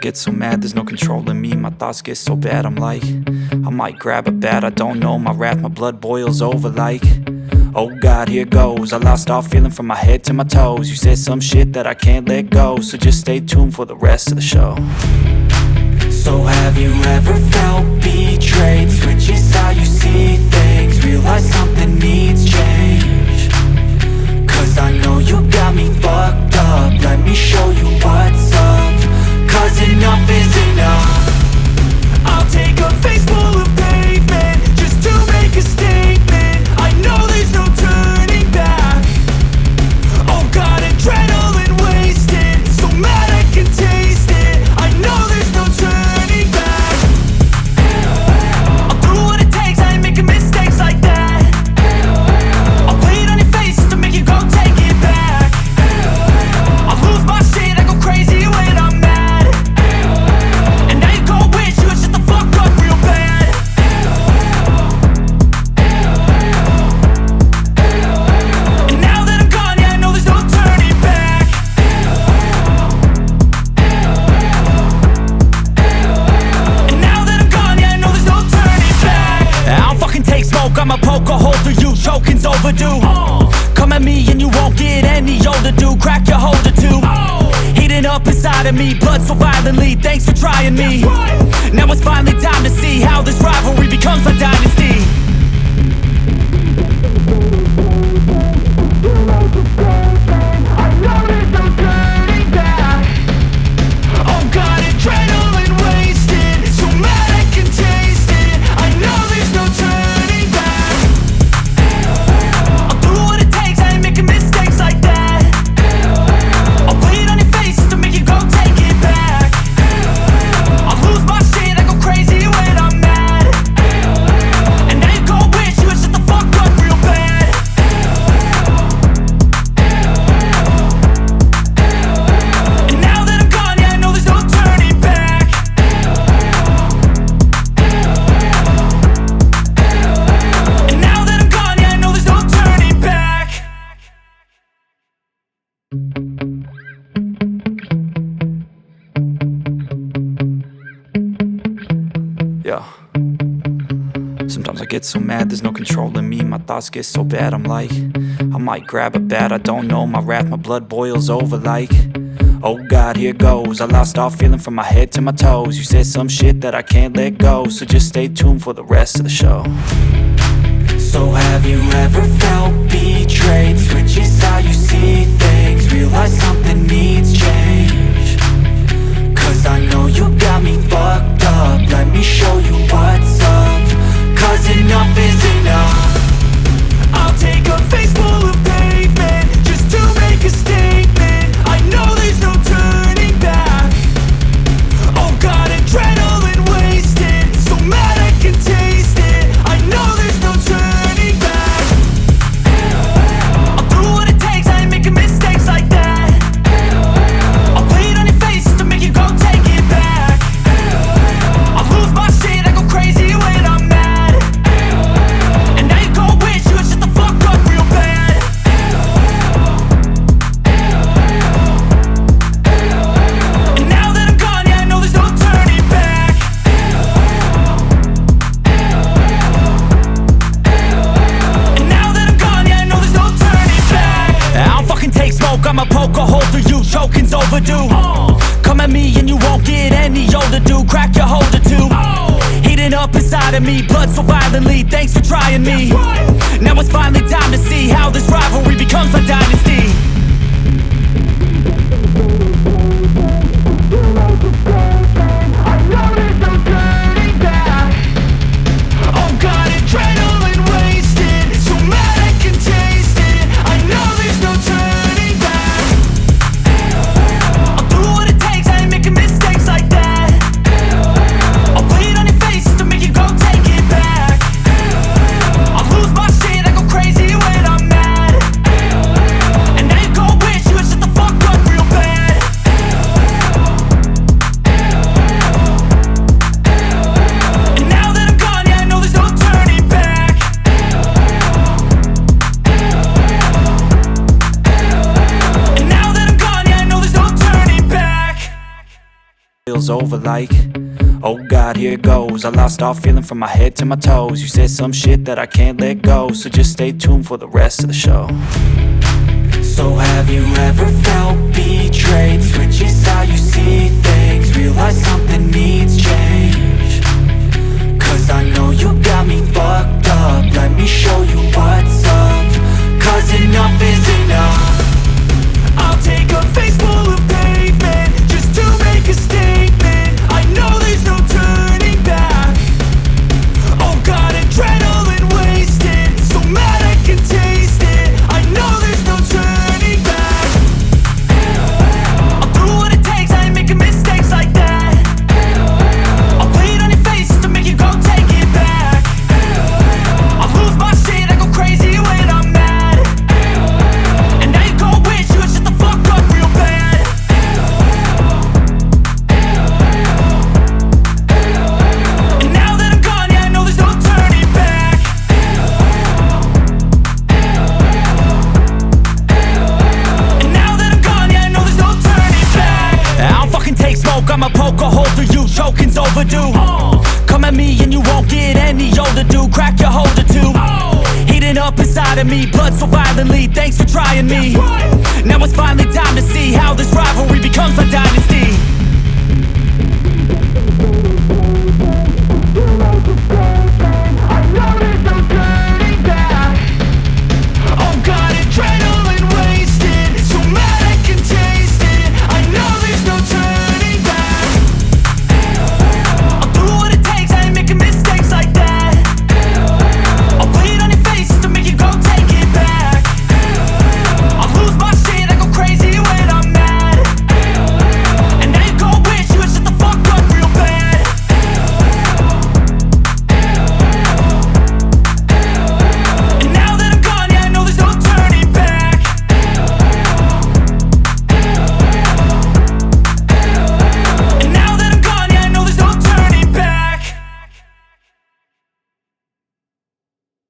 get so mad, there's no controlling me. My thoughts get so bad, I'm like, I might grab a bat, I don't know. My wrath, my blood boils over like, oh God, here goes. I lost all feeling from my head to my toes. You said some shit that I can't let go, so just stay tuned for the rest of the show. So have you ever felt betrayed? Switches how you see things, realize something needs change. Cause I know you got me fucked up, let me show you what's up. Cause enough is enough. I'll take a face full of pavement just to make a statement. I know there's no turning back. Oh God, adrenaline wasted, so mad I can taste it. I know there's no turning back. I'll do what it takes, I ain't making mistakes like that. I'll play it on your face to make you go take it back. I'll lose my shit, I go crazy when I'm mad. And now you go wish you would shut the fuck up real bad. And now that I'm gone, yeah, I know there's no turning back. And now that I'm gone, yeah, I know there's no turning back. I don't fucking take smoke, I'ma poke a hole through you, choking's overdue. Come at me and you won't get any older, dude. Crack your holder too. Heating up inside of me, blood so violently, thanks for trying me. Now it's finally time to see how this rivalry becomes a dynasty. I know there's no turning back. Oh God, adrenaline wasted, so mad I can taste it. I know there's no turning back. I'll do what it takes, I ain't making mistakes like that. I'll play it on your face to make you go take it back. I'll lose my shit, I go crazy when I'm mad. And now you go wish you would shut the fuck up real bad. And now that I'm gone, yeah, I know there's no turning back. And now that I'm gone, yeah, I know there's no turning back. Yeah. Sometimes I get so mad, there's no controlling me. My thoughts get so bad, I'm like, I might grab a bat, I don't know. My wrath, my blood boils over like, oh God, here goes. I lost all feeling from my head to my toes. You said some shit that I can't let go, so just stay tuned for the rest of the show. So have you ever felt betrayed? Switches how you see things, realize something needs change. Cause I know you got me fucked up, let me show you what's up. Cause enough is enough. I'll take a face full of pavement just to make a statement. I know there's no turning back. Oh God, adrenaline wasted, so mad I can taste it. I know there's no turning back. I'll do what it takes, I ain't making mistakes like that. I'll play it on your face to make you go take it back. I'll lose my shit, I go crazy when I'm mad. And now you go wish you would shut the fuck up real bad. And now that I'm gone, yeah, I know there's no turning back. And now that I'm gone, yeah, I know there's no turning back. I don't fucking take smoke, I'ma poke a hole through you, choking's overdue. Come at me and you won't get any older, dude. Crack your holder too. Heating up inside of me, blood so violently, thanks for trying me. Now it's finally time to see how this rivalry becomes a dynasty. I know there's no turning back. Oh God, adrenaline wasted, so mad I can taste it. I know there's no turning back. I'll do what it takes, I ain't making mistakes like that. I'll play it on your face to make you go take it back. I'll lose my shit, I go crazy when I'm mad. And now you feels over like, oh God, here it goes. I lost all feeling from my head to my toes. You said some shit that I can't let go, so just stay tuned for the rest of the show. So have you ever felt betrayed? Switches how you see things, realize something needs change. Cause I know you got me fucked up, let me show you what's up. Cause enough is enough. I'll take a face full of pavement just to make a statement. I know there's no turning back. Oh God, adrenaline wasted, so mad I can taste it. I know there's no turning back. I'll do what it takes, I ain't making mistakes like that. I'll play it on your face just to make you go take it back. I'll lose my shit, I go crazy when I'm mad. And now you gon' wish you would shut the fuck up real bad. And now that I'm gone, yeah, I know there's no turning back. And now that I'm gone, yeah, I know there's no turning back. I don't fucking take smoke, I'ma poke a hole through you, choking's overdue. Come at me and you won't get any older, dude, crack your holder too. Heating up inside of me, blood so violently, thanks for trying me. Now it's finally time to see how this rivalry becomes a dynasty.